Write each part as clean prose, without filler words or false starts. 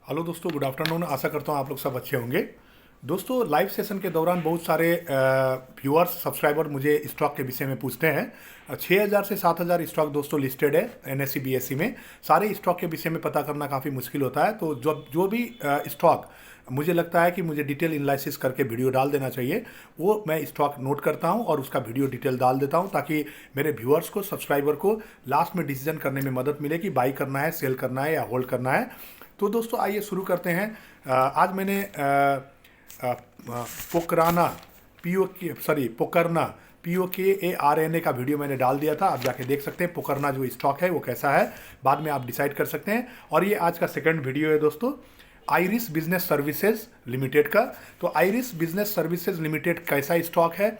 Hello दोस्तों, good afternoon. आशा करता हूँ आप लोग सब अच्छे होंगे। दोस्तों, लाइव सेशन के दौरान बहुत सारे व्यूअर्स सब्सक्राइबर मुझे स्टॉक के विषय में पूछते हैं। 6,000 से 7,000 स्टॉक दोस्तों लिस्टेड है एनएससी बीएससी में। सारे स्टॉक के विषय में पता करना काफ़ी मुश्किल होता है, तो जो जो भी स्टॉक मुझे लगता है कि मुझे डिटेल एनालिसिस करके वीडियो डाल देना चाहिए, वो मैं स्टॉक नोट करता हूं और उसका वीडियो डिटेल डाल देता हूं, ताकि मेरे व्यूअर्स को, सब्सक्राइबर को लास्ट में डिसीजन करने में मदद मिले कि बाई करना है, सेल करना है या होल्ड करना है। तो दोस्तों आइए शुरू करते हैं। आज मैंने पोकराना POKRNA का वीडियो मैंने डाल दिया था। आप जाके देख सकते हैं पोकरना जो स्टॉक है वो कैसा है, बाद में आप डिसाइड कर सकते हैं। और ये आज का सेकंड वीडियो है दोस्तों, आइरिस बिजनेस सर्विसेज लिमिटेड का। तो आइरिस बिजनेस सर्विसेज लिमिटेड कैसा स्टॉक है,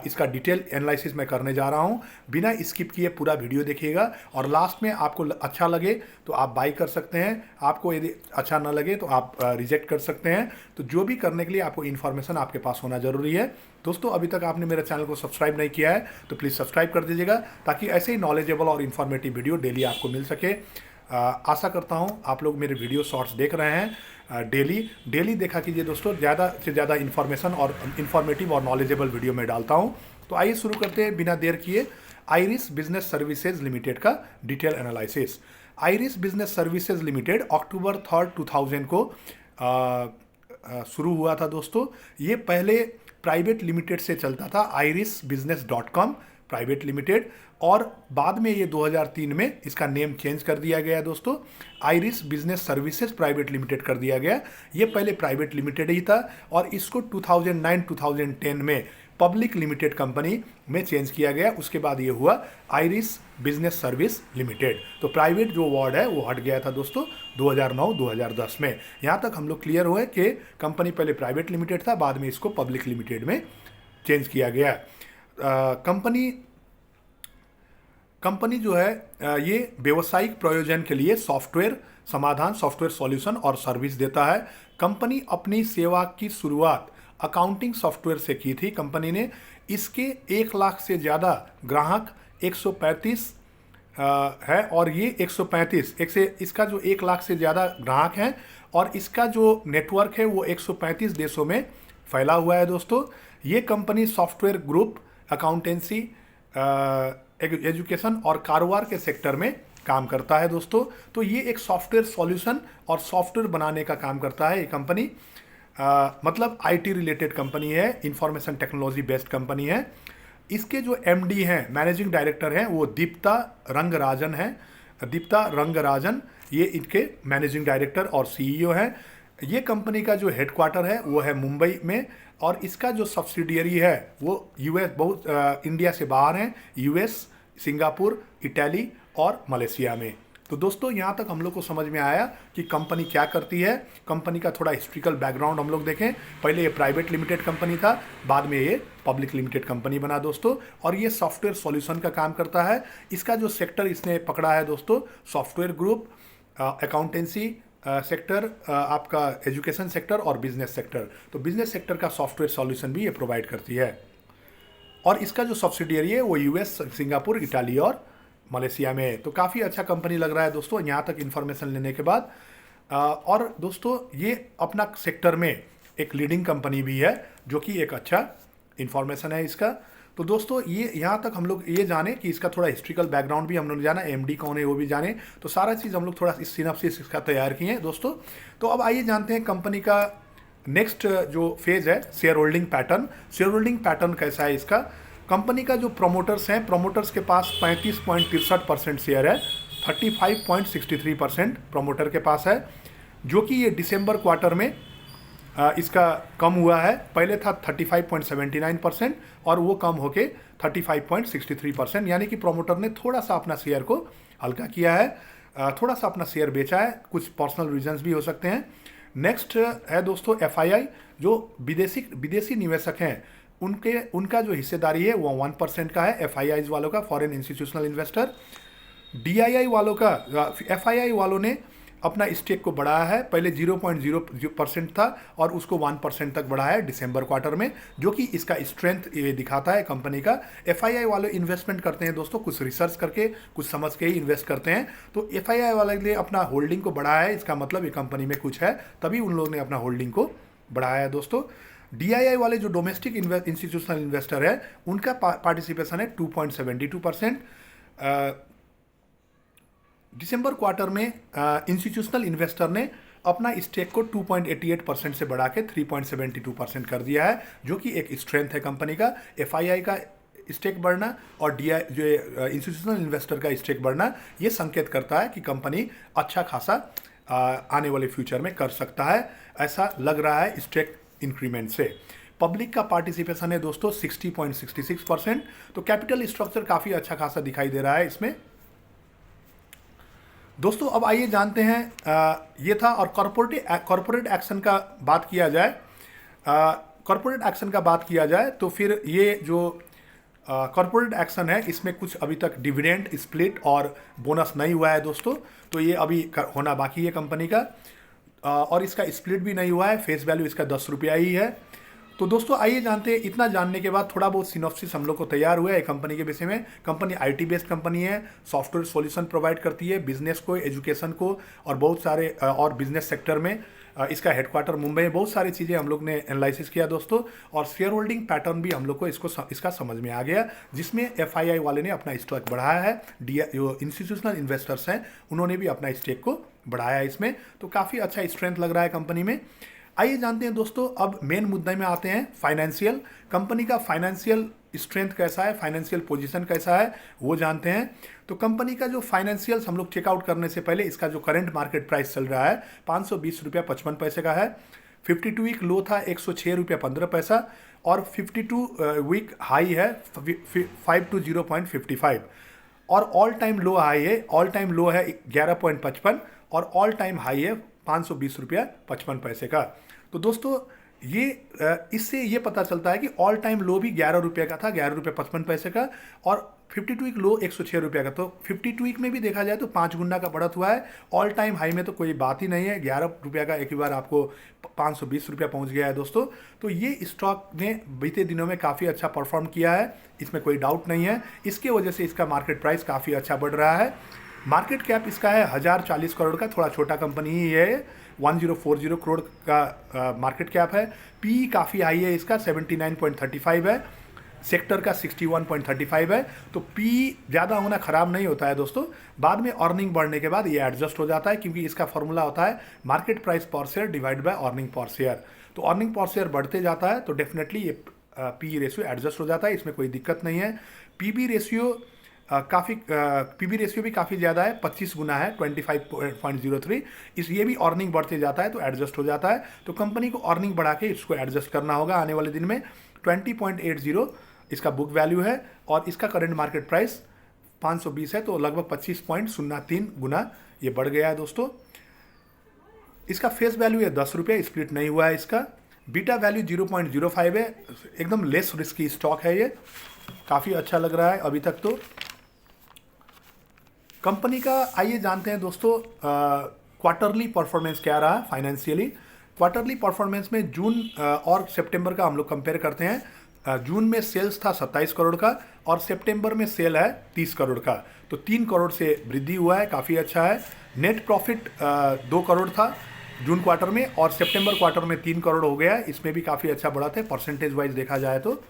इसका डिटेल एनालिसिस मैं करने जा रहा हूँ। बिना स्किप किए पूरा वीडियो देखिएगा और लास्ट में आपको अच्छा लगे तो आप बाई कर सकते हैं, आपको यदि अच्छा ना लगे तो आप रिजेक्ट कर सकते हैं। तो जो भी करने के लिए आपको इन्फॉर्मेशन आपके पास होना जरूरी है। दोस्तों, अभी तक आपने मेरे चैनल को सब्सक्राइब नहीं किया है तो प्लीज़ सब्सक्राइब कर दीजिएगा, ताकि ऐसे ही नॉलेजेबल और इन्फॉर्मेटिव वीडियो डेली आपको मिल सके। आशा करता हूँ आप लोग मेरे वीडियो शॉर्ट्स देख रहे हैं। डेली देखा कीजिए दोस्तों, ज़्यादा से ज़्यादा इन्फॉर्मेशन और इन्फॉर्मेटिव और नॉलेजेबल वीडियो मैं डालता हूँ। तो आइए शुरू करते हैं बिना देर किए आइरिस बिजनेस सर्विसेज लिमिटेड का detail analysis. Iris business services limited October 3, 2000 को शुरू हुआ था दोस्तों। ये पहले प्राइवेट लिमिटेड से चलता था, irisbusiness.com प्राइवेट लिमिटेड, और बाद में ये 2003 में इसका नेम चेंज कर दिया गया दोस्तों, iris business services private limited कर दिया गया। ये पहले प्राइवेट लिमिटेड ही था और इसको 2009-2010 में पब्लिक लिमिटेड कंपनी में चेंज किया गया। उसके बाद ये हुआ आइरिस बिजनेस सर्विस लिमिटेड। तो प्राइवेट जो वर्ड है वो हट गया था दोस्तों 2009-2010 में। यहाँ तक हम लोग क्लियर हुए कि कंपनी पहले प्राइवेट लिमिटेड था, बाद में इसको पब्लिक लिमिटेड में चेंज किया गया। कंपनी जो है ये व्यावसायिक प्रयोजन के लिए सॉफ्टवेयर समाधान, सॉफ्टवेयर सॉल्यूशन और सर्विस देता है। कंपनी अपनी सेवा की शुरुआत अकाउंटिंग सॉफ्टवेयर से की थी। कंपनी ने इसके 1 लाख से ज़्यादा ग्राहक 135 है, और ये 135 इसका जो 1 लाख से ज़्यादा ग्राहक हैं और इसका जो नेटवर्क है वो 135 देशों में फैला हुआ है दोस्तों। ये company software group, accountancy, education और कारोबार के सेक्टर में काम करता है दोस्तों। तो ये एक सॉफ्टवेयर सॉल्यूशन और सॉफ्टवेयर बनाने का काम करता है ये कंपनी। मतलब आईटी रिलेटेड कंपनी है, इंफॉर्मेशन टेक्नोलॉजी बेस्ड कंपनी है। इसके जो एमडी हैं, मैनेजिंग डायरेक्टर हैं, वो दीप्ता रंगराजन हैं। दीप्ता रंगराजन ये इनके मैनेजिंग डायरेक्टर और सीईओ हैं। ये कंपनी का जो हेडक्वार्टर है वो है मुंबई में, और इसका जो सब्सिडियरी है वो यूएस, बहुत इंडिया से बाहर हैं, यूएस, सिंगापुर, इटली और मलेशिया में। तो दोस्तों, यहाँ तक हम लोग को समझ में आया कि कंपनी क्या करती है। कंपनी का थोड़ा हिस्ट्रिकल बैकग्राउंड हम लोग देखें। पहले ये प्राइवेट लिमिटेड कंपनी था, बाद में ये पब्लिक लिमिटेड कंपनी बना दोस्तों, और ये सॉफ्टवेयर सॉल्यूशन का काम करता है। इसका जो सेक्टर इसने पकड़ा है दोस्तों, सॉफ्टवेयर ग्रुप, अकाउंटेंसी सेक्टर, आपका एजुकेशन सेक्टर और बिजनेस सेक्टर। तो बिजनेस सेक्टर का सॉफ्टवेयर सॉल्यूशन भी ये प्रोवाइड करती है। और इसका जो सब्सिडियरी है वो यूएस, सिंगापुर, इटाली और मलेशिया में। तो काफ़ी अच्छा कंपनी लग रहा है दोस्तों यहाँ तक इन्फॉर्मेशन लेने के बाद। और दोस्तों, ये अपना सेक्टर में एक लीडिंग कंपनी भी है, जो कि एक अच्छा इन्फॉर्मेशन है इसका। तो दोस्तों, ये यहाँ तक हम लोग ये जाने कि इसका थोड़ा हिस्ट्रिकल बैकग्राउंड भी हम लोग जाना, एमडी कौन है वो भी जाने। तो सारा चीज़ हम लोग थोड़ा इस सिनॉप्सिस इसका तैयार किए हैं दोस्तों। तो अब आइए जानते हैं कंपनी का नेक्स्ट जो फेज है, share holding pattern. Share holding pattern कैसा है इसका। कंपनी का जो प्रोमोटर्स हैं, प्रोमोटर्स के पास 35.63% शेयर है, 35.63% प्रोमोटर के पास है, जो कि ये दिसंबर क्वार्टर में इसका कम हुआ है। पहले था 35.79% और वो कम होके 35.63%, यानी कि प्रोमोटर ने थोड़ा सा अपना शेयर को हल्का किया है, थोड़ा सा अपना शेयर बेचा है। कुछ पर्सनल रीजंस भी हो सकते हैं। नेक्स्ट है दोस्तों एफआईआई, जो विदेशी निवेशक हैं उनका जो हिस्सेदारी है वो 1% का है। एफआईआई वालों का, फॉरेन इंस्टीट्यूशनल इन्वेस्टर। डीआईआई वालों का, एफआईआई वालों ने अपना स्टेक को बढ़ाया है। पहले 0.0% था और उसको 1% तक बढ़ाया है दिसंबर क्वार्टर में, जो कि इसका स्ट्रेंथ ये दिखाता है कंपनी का। एफआईआई वाले इन्वेस्टमेंट करते हैं दोस्तों, कुछ रिसर्च करके कुछ समझ के ही इन्वेस्ट करते हैं। तो एफआईआई वाले ने अपना होल्डिंग को बढ़ाया है, इसका मतलब ये कंपनी में कुछ है, तभी उन लोगों ने अपना होल्डिंग को बढ़ाया है दोस्तों। डीआईआई वाले जो डोमेस्टिक इंस्टीट्यूशनल इन्वेस्टर है, उनका पार्टिसिपेशन है 2.72%। दिसंबर क्वार्टर में इंस्टीट्यूशनल इन्वेस्टर ने अपना स्टेक को 2.88% से बढ़ा के 3.72% कर दिया है, जो कि एक स्ट्रेंथ है कंपनी का। एफआईआई का स्टेक बढ़ना और डीआई जो इंस्टीट्यूशनल इन्वेस्टर का स्टेक बढ़ना, ये संकेत करता है कि कंपनी अच्छा खासा आने वाले फ्यूचर में कर सकता है, ऐसा लग रहा है स्टेक इंक्रीमेंट से। पब्लिक का पार्टिसिपेशन है दोस्तों 60.66%। तो कैपिटल स्ट्रक्चर काफ़ी अच्छा खासा दिखाई दे रहा है इसमें दोस्तों। अब आइए जानते हैं ये था। और कॉर्पोरेट एक्शन का बात किया जाए, कॉर्पोरेट एक्शन का बात किया जाए तो फिर ये जो कॉर्पोरेट एक्शन है, इसमें कुछ अभी तक डिविडेंड, स्प्लिट और बोनस नहीं हुआ है दोस्तों। तो ये अभी होना बाकी है कंपनी का, और इसका स्प्लिट भी नहीं हुआ है। फेस वैल्यू इसका 10 रुपया ही है। तो दोस्तों आइए जानते हैं। इतना जानने के बाद थोड़ा बहुत सिनॉप्सिस हम लोग को तैयार हुआ है कंपनी के विषय में। कंपनी आईटी बेस्ड कंपनी है, सॉफ्टवेयर सॉल्यूशन प्रोवाइड करती है बिजनेस को, एजुकेशन को, और बहुत सारे और बिजनेस सेक्टर में। इसका हेडक्वार्टर मुंबई है। बहुत सारी चीज़ें हम लोग ने एनालिसिस किया दोस्तों, और शेयर होल्डिंग पैटर्न भी हम लोग को इसका समझ में आ गया, जिसमें एफआईआई वाले ने अपना स्टॉक बढ़ाया है। जो इंस्टीट्यूशनल इन्वेस्टर्स हैं, उन्होंने भी अपना स्टेक को बढ़ाया है इसमें। तो काफ़ी अच्छा स्ट्रेंथ लग रहा है कंपनी में। आइए जानते हैं दोस्तों, अब मेन मुद्दे में आते हैं। फाइनेंशियल, कंपनी का फाइनेंशियल स्ट्रेंथ कैसा है, फाइनेंशियल पोजीशन कैसा है, वो जानते हैं। तो कंपनी का जो फाइनेंशियल्स हम लोग चेकआउट करने से पहले, इसका जो करंट मार्केट प्राइस चल रहा है 520 रुपया 55 पैसे का है। 52 वीक लो था 106 रुपया 15 पैसा, और 52 वीक हाई है 520.55, और ऑल टाइम लो हाई है, ऑल टाइम लो है 11.55, और ऑल टाइम हाई है 520 रुपया 55 पैसे का। तो दोस्तों ये इससे ये पता चलता है कि ऑल टाइम लो भी 11 रुपये का था, 11 रुपये 55 पैसे का, और 52 वीक लो 106 रुपये का। तो 52 वीक में भी देखा जाए तो 5 गुना का बढ़त हुआ है। ऑल टाइम हाई में तो कोई बात ही नहीं है, 11 रुपये का एक ही बार आपको 520 रुपया पहुंच गया है दोस्तों। तो ये स्टॉक ने बीते दिनों में काफ़ी अच्छा परफॉर्म किया है, इसमें कोई डाउट नहीं है। इसके वजह से इसका मार्केट प्राइस काफ़ी अच्छा बढ़ रहा है। मार्केट कैप इसका है 1040 करोड़ का, थोड़ा छोटा कंपनी ही है। 1040 करोड़ का मार्केट कैप है। पी काफ़ी हाई है इसका, 79.35 है। सेक्टर का 61.35 है। तो पी ज़्यादा होना ख़राब नहीं होता है दोस्तों। बाद में अर्निंग बढ़ने के बाद ये एडजस्ट हो जाता है, क्योंकि इसका फॉर्मूला होता है मार्केट प्राइस पर share divide by earning per share. तो अर्निंग पर शेयर बढ़ते जाता है तो डेफिनेटली ये पी रेशियो एडजस्ट हो जाता है, इसमें कोई दिक्कत नहीं है। पीबी रेशियो पीबी रेशियो भी काफ़ी ज़्यादा है, 25 गुना है, 25.03। ये भी अर्निंग बढ़ते जाता है तो एडजस्ट हो जाता है। तो कंपनी को अर्निंग बढ़ा के इसको एडजस्ट करना होगा आने वाले दिन में। 20.80 इसका बुक वैल्यू है, और इसका करंट मार्केट प्राइस 520 है, तो लगभग 25.03 गुना ये बढ़ गया है दोस्तों। इसका फेस वैल्यू है 10 रुपये, स्प्लिट नहीं हुआ है इसका। बीटा वैल्यू 0.05 है, एकदम लेस रिस्की स्टॉक है ये, काफ़ी अच्छा लग रहा है अभी तक तो कंपनी का। आइए जानते हैं दोस्तों क्वार्टरली परफॉर्मेंस क्या रहा फाइनेंशियली। क्वार्टरली परफॉर्मेंस में जून और सितंबर का हम लोग कंपेयर करते हैं। जून में सेल्स था 27 करोड़ का, और सितंबर में सेल है 30 करोड़ का, तो 3 करोड़ से वृद्धि हुआ है, काफ़ी अच्छा है। नेट प्रॉफिट 2 करोड़ था जून क्वार्टर में, और सितंबर क्वार्टर में 3 करोड़ हो गया है, इसमें भी काफ़ी अच्छा बढ़ा था परसेंटेज वाइज देखा जाए तो।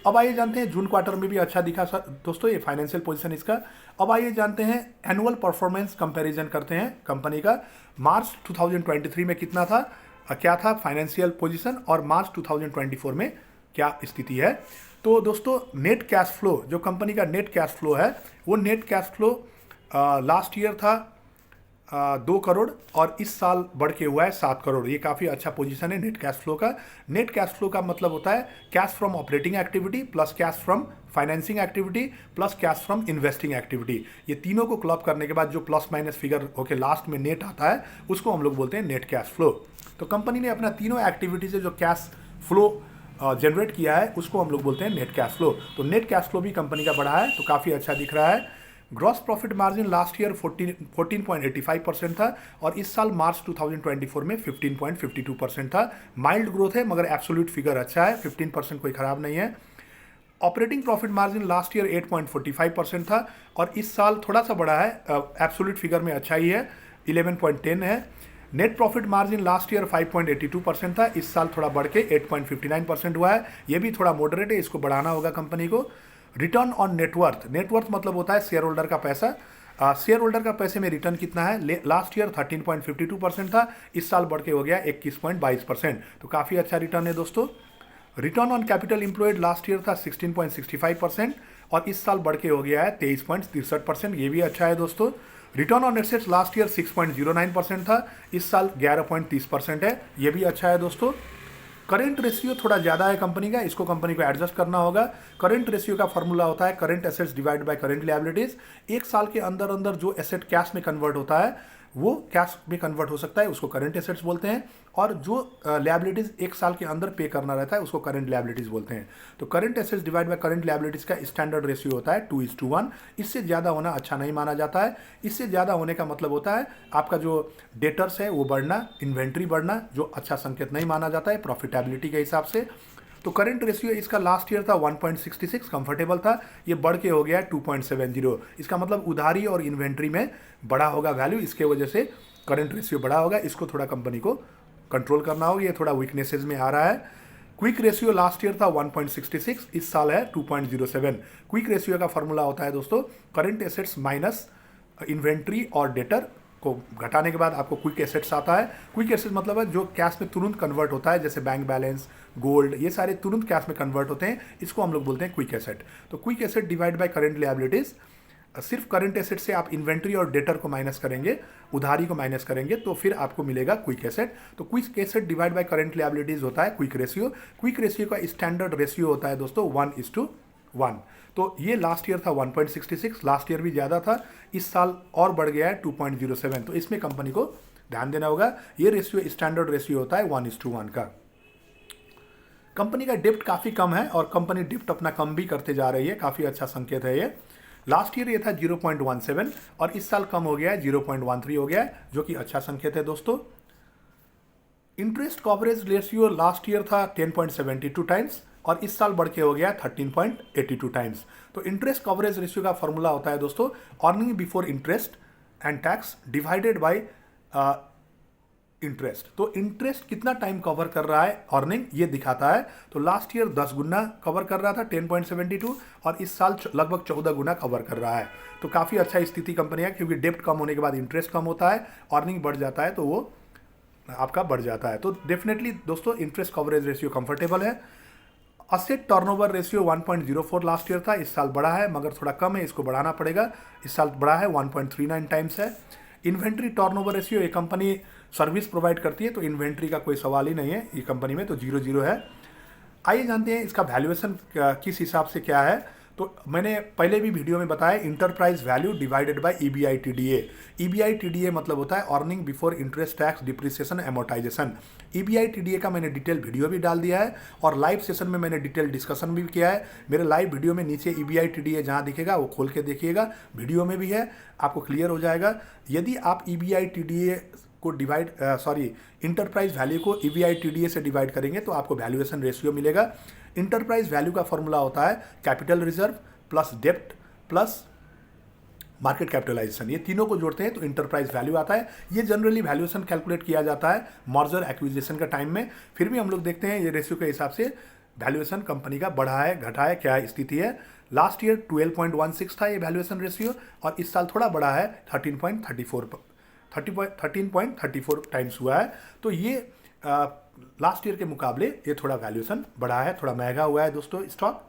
अब आइए जानते हैं, जून क्वार्टर में भी अच्छा दिखा दोस्तों ये फाइनेंशियल पोजीशन इसका। अब आइए जानते हैं एनुअल परफॉर्मेंस कंपैरिजन करते हैं कंपनी का। मार्च 2023 में कितना था, क्या था फाइनेंशियल पोजीशन, और मार्च 2024 में क्या स्थिति है। तो दोस्तों नेट कैश फ्लो, जो कंपनी का नेट कैश फ्लो है, वो net cash flow last year था 2 करोड़, और इस साल बढ़ के हुआ है 7 करोड़। ये काफ़ी अच्छा पोजीशन है नेट कैश फ्लो का। नेट कैश फ्लो का मतलब होता है cash from operating activity plus cash from financing activity plus cash from investing activity. ये तीनों को क्लब करने के बाद जो प्लस माइनस फिगर होकर लास्ट में नेट आता है, उसको हम लोग बोलते हैं नेट कैश फ्लो। तो कंपनी ने अपना तीनों एक्टिविटी से जो कैश फ्लो जनरेट किया है, उसको हम लोग बोलते हैं नेट कैश फ्लो। तो नेट कैश फ्लो भी कंपनी का बढ़ा है, तो काफ़ी अच्छा दिख रहा है। Gross profit margin last year 14.85% था और इस साल मार्च 2024 में 15.52% था। माइल्ड ग्रोथ है मगर एब्सोल्यूट फिगर अच्छा है, 15% कोई ख़राब नहीं है। Operating profit margin last year 8.45% था और इस साल थोड़ा सा बढ़ा है, एब्सोल्यूट फिगर में अच्छा ही है, 11.10 है। Net profit margin last year 5.82% था, इस साल थोड़ा बढ़ के 8.59% हुआ है, ये भी थोड़ा मॉडरेट है, इसको बढ़ाना होगा कंपनी को। रिटर्न ऑन नेटवर्थ, नेटवर्थ मतलब होता है शेयर होल्डर का पैसा, शेयर होल्डर का पैसे में रिटर्न कितना है, लास्ट ईयर 13.52% था, इस साल बढ़ के हो गया 21.22%, तो काफ़ी अच्छा रिटर्न है दोस्तों। Return on capital employed last year था 16.65% और इस साल बढ़ के हो गया है 23.63%, ये भी अच्छा है दोस्तों। Return on assets last year 6.09% था, इस साल 11.30% है, ये भी अच्छा है दोस्तों। करेंट रेशियो थोड़ा ज़्यादा है कंपनी का, इसको कंपनी को एडजस्ट करना होगा। करेंट रेशियो का फॉर्मूला होता है current assets divide by current liabilities. एक साल के अंदर अंदर जो एसेट कैश में कन्वर्ट होता है वो कैश में कन्वर्ट हो सकता है, उसको करंट एसेट्स बोलते हैं, और जो लिएबिलिटीज एक साल के अंदर पे करना रहता है उसको करंट लिएबिलिटीज बोलते हैं। तो current assets divide by current liabilities का स्टैंडर्ड रेशियो होता है 2:1। इससे ज़्यादा होना अच्छा नहीं माना जाता है। इससे ज़्यादा होने का मतलब होता है आपका जो डेटर्स है वो बढ़ना, इन्वेंट्री बढ़ना, जो अच्छा संकेत नहीं माना जाता है प्रॉफिटेबिलिटी के हिसाब से। तो करंट रेशियो इसका लास्ट ईयर था 1.66, कंफर्टेबल था, ये बढ़ के हो गया 2.70। इसका मतलब उधारी और इन्वेंट्री में बढ़ा होगा वैल्यू, इसके वजह से करंट रेशियो बढ़ा होगा, इसको थोड़ा कंपनी को कंट्रोल करना होगा, ये थोड़ा वीकनेसेस में आ रहा है। क्विक रेशियो लास्ट ईयर था 1.66, इस साल है 2.07। क्विक रेशियो का फॉर्मूला होता है दोस्तों करंट एसेट्स माइनस इन्वेंट्री और डेटर को घटाने के बाद आपको क्विक एसेट्स आता है। क्विक एसेट्स मतलब है जो कैश में तुरंत कन्वर्ट होता है, जैसे बैंक बैलेंस, गोल्ड, ये सारे तुरंत कैश में कन्वर्ट होते हैं, इसको हम लोग बोलते हैं क्विक एसेट। तो quick asset divide by current liabilities, सिर्फ करंट एसेट से आप इन्वेंट्री और डेटर को माइनस करेंगे, उधारी को माइनस करेंगे, तो फिर आपको मिलेगा क्विक एसेट। तो quick asset divide by current liabilities होता है क्विक रेशियो। क्विक रेशियो का स्टैंडर्ड रेशियो होता है दोस्तों 1:1। तो ये लास्ट ईयर था 1.66, लास्ट ईयर भी ज़्यादा था, इस साल और बढ़ गया है 2.07। तो इसमें कंपनी को ध्यान देना होगा। ये रेशियो स्टैंडर्ड रेशियो होता है 1:1 का। कंपनी का डिप्ट काफ़ी कम है और कंपनी डिप्ट अपना कम भी करते जा रही है, काफ़ी अच्छा संकेत है ये। लास्ट ईयर ये था 0.17 और इस साल कम हो गया है, 0.13 हो गया है, जो कि अच्छा संकेत है दोस्तों। Interest coverage ratio last year था 10.72 टाइम्स और इस साल बढ़ के हो गया 13.82 टाइम्स। तो इंटरेस्ट कवरेज रेशियो का फॉर्मूला होता है दोस्तों earning before interest and tax divided by interest. तो इंटरेस्ट कितना टाइम कवर कर रहा है अर्निंग, ये दिखाता है। तो लास्ट ईयर 10 गुना कवर कर रहा था 10.72 और इस साल लगभग 14 गुना कवर कर रहा है। तो काफ़ी अच्छा स्थिति कंपनी है, क्योंकि डेप्ट कम होने के बाद इंटरेस्ट कम होता है, अर्निंग बढ़ जाता है, तो वो आपका बढ़ जाता है। तो डेफिनेटली दोस्तों इंटरेस्ट कवरेज रेशियो कंफर्टेबल है। Asset turnover ratio 1.04 last year था, इस साल बढ़ा है मगर थोड़ा कम है, इसको बढ़ाना पड़ेगा, इस साल बढ़ा है 1.39 टाइम्स है। इन्वेंट्री टर्नओवर रेशियो, ये कंपनी सर्विस प्रोवाइड करती है तो इन्वेंट्री का कोई सवाल ही नहीं है ये कंपनी में, तो 0.0 है। आइए जानते हैं इसका वैल्यूएशन किस हिसाब से क्या है। तो मैंने पहले भी वीडियो में बताया enterprise value divided by EBITDA। EBITDA मतलब होता है earning before interest tax depreciation amortisation. EBITDA का मैंने डिटेल वीडियो भी डाल दिया है और लाइव सेशन में मैंने डिटेल डिस्कशन भी किया है। मेरे लाइव वीडियो में नीचे EBITDA जहाँ दिखेगा वो खोल के देखिएगा, वीडियो में भी है, आपको क्लियर हो जाएगा। यदि आप EBITDA को इंटरप्राइज वैल्यू को EBITDA से डिवाइड करेंगे तो आपको वैल्यूएशन रेशियो मिलेगा। इंटरप्राइज वैल्यू का फॉर्मूला होता है कैपिटल रिजर्व प्लस डेप्ट प्लस मार्केट कैपिटलाइजेशन, ये तीनों को जोड़ते हैं तो इंटरप्राइज वैल्यू आता है। ये जनरली वैल्यूएशन कैलकुलेट किया जाता है मर्जर एक्विजिशन का टाइम में, फिर भी हम लोग देखते हैं ये रेशियो के हिसाब से वैल्यूएशन कंपनी का बढ़ा है घटा है, क्या स्थिति है। लास्ट ईयर 12.16 था ये वैल्यूएशन रेशियो और इस साल थोड़ा बढ़ा है 13.34 टाइम्स हुआ है। तो ये लास्ट ईयर के मुकाबले ये थोड़ा वैल्यूएशन बढ़ा है, थोड़ा महंगा हुआ है दोस्तों स्टॉक।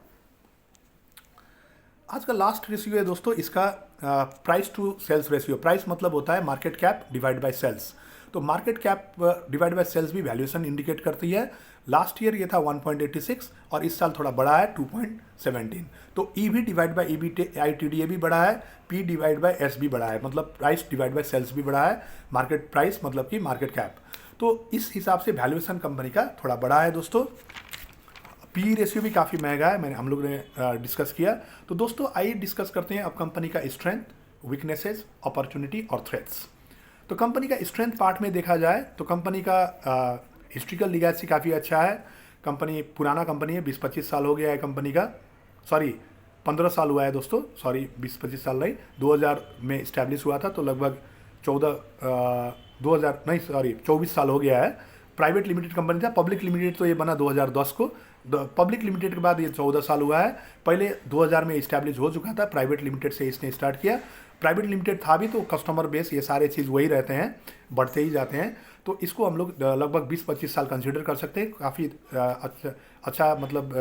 आज का लास्ट रेशियो है दोस्तों इसका price to sales ratio. Price मतलब होता है market cap divide by sales. तो market cap divide by sales भी वैल्यूएशन इंडिकेट करती है। लास्ट ईयर ये था 1.86 और इस साल थोड़ा बढ़ा है 2.17। तो EV डिवाइड बाय EBITDA भी बढ़ा है, P डिवाइड बाय S भी बढ़ा है, मतलब प्राइस डिवाइड बाय सेल्स भी बढ़ा है, मार्केट प्राइस मतलब कि मार्केट कैप। तो इस हिसाब से वैल्यूएशन कंपनी का थोड़ा बढ़ा है दोस्तों। पी रेशियो भी काफ़ी महंगा है, हम लोग ने डिस्कस किया। तो दोस्तों आइए डिस्कस करते हैं अब कंपनी का स्ट्रेंथ, वीकनेसेस, अपॉर्चुनिटी और थ्रेट्स। तो कंपनी का स्ट्रेंथ पार्ट में देखा जाए तो कंपनी का हिस्ट्रिकल लीगेसी काफ़ी अच्छा है। कंपनी पुराना कंपनी है, 20-25 साल हो गया है कंपनी का, सॉरी 15 साल हुआ है दोस्तों, सॉरी 20-25 साल नहीं, 2000 में इस्टेब्लिश हुआ था, तो लगभग 24 साल हो गया है। प्राइवेट लिमिटेड कंपनी था, पब्लिक लिमिटेड तो ये बना 2010 को, पब्लिक लिमिटेड के बाद ये 14 साल हुआ है। पहले 2000 में इस्टेब्लिश हो चुका था, प्राइवेट लिमिटेड से इसने स्टार्ट किया। प्राइवेट लिमिटेड था भी तो कस्टमर बेस ये सारे चीज़ वही रहते हैं, बढ़ते ही जाते हैं। तो इसको हम लोग लगभग 20-25 साल कंसिडर कर सकते हैं। काफ़ी अच्छा मतलब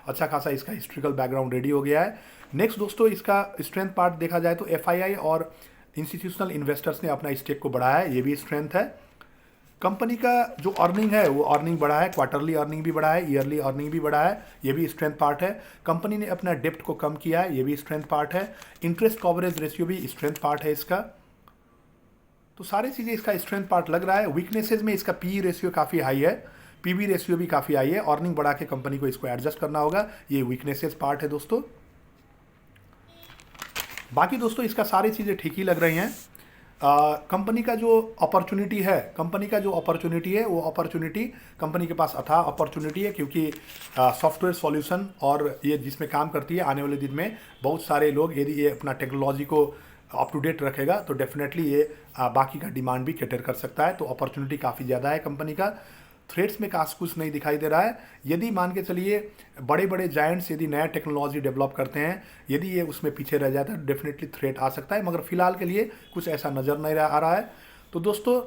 अच्छा खासा इसका हिस्ट्रिकल बैकग्राउंड रेडी हो गया है। नेक्स्ट दोस्तों इसका स्ट्रेंथ पार्ट देखा जाए तो एफआईआई और इंस्टीट्यूशनल इन्वेस्टर्स ने अपना स्टेक को बढ़ाया है, ये भी स्ट्रेंथ है। कंपनी का जो अर्निंग है वो अर्निंग बढ़ा है, क्वार्टरली अर्निंग भी बढ़ा है, ईयरली अर्निंग भी बढ़ा है, ये भी स्ट्रेंथ पार्ट है। कंपनी ने अपना डेप्ट को कम किया है, ये भी स्ट्रेंथ पार्ट है। इंटरेस्ट कवरेज रेशियो भी स्ट्रेंथ पार्ट है इसका। तो सारी चीज़ें इसका स्ट्रेंथ पार्ट लग रहा है। वीकनेसेस में इसका पी रेशियो काफ़ी हाई है, पीवी रेशियो भी काफ़ी हाई है, अर्निंग बढ़ा के कंपनी को इसको एडजस्ट करना होगा, ये वीकनेसेस पार्ट है दोस्तों। बाकी दोस्तों इसका सारी चीज़ें ठीक ही लग रही हैं। कंपनी का जो अपॉर्चुनिटी है, वो अपॉर्चुनिटी कंपनी के पास अथाह अपॉर्चुनिटी है, क्योंकि सॉफ्टवेयर सॉल्यूशन और ये जिसमें काम करती है, आने वाले दिन में बहुत सारे लोग, यदि ये अपना टेक्नोलॉजी को अप टू डेट रखेगा तो डेफिनेटली ये बाकी का डिमांड भी कैटर कर सकता है। तो अपॉर्चुनिटी काफ़ी ज़्यादा है कंपनी का। थ्रेट्स में खास कुछ नहीं दिखाई दे रहा है। यदि मान के चलिए बड़े बड़े जायंट्स यदि नया टेक्नोलॉजी डेवलप करते हैं, यदि ये उसमें पीछे रह जाता है तो डेफिनेटली थ्रेट आ सकता है, मगर फिलहाल के लिए कुछ ऐसा नज़र नहीं आ रहा है। तो दोस्तों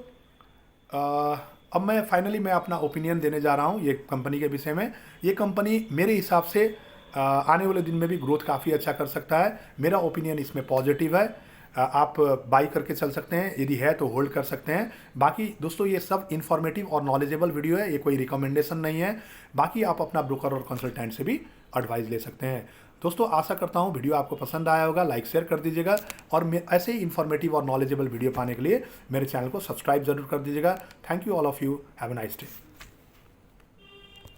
अब मैं फाइनली अपना ओपिनियन देने जा रहा हूँ ये कंपनी के विषय में। ये कंपनी मेरे हिसाब से आने वाले दिन में भी ग्रोथ काफ़ी अच्छा कर सकता है। मेरा ओपिनियन इसमें पॉजिटिव है। आप बाई करके चल सकते हैं, यदि है तो होल्ड कर सकते हैं। बाकी दोस्तों ये सब इन्फॉर्मेटिव और नॉलेजेबल वीडियो है, ये कोई रिकमेंडेशन नहीं है। बाकी आप अपना ब्रोकर और कंसल्टेंट से भी एडवाइस ले सकते हैं। दोस्तों आशा करता हूँ वीडियो आपको पसंद आया होगा, लाइक शेयर कर दीजिएगा, और ऐसे ही इन्फॉर्मेटिव और नॉलेजेबल वीडियो पाने के लिए मेरे चैनल को सब्सक्राइब जरूर कर दीजिएगा। Thank you all of you, have a nice day.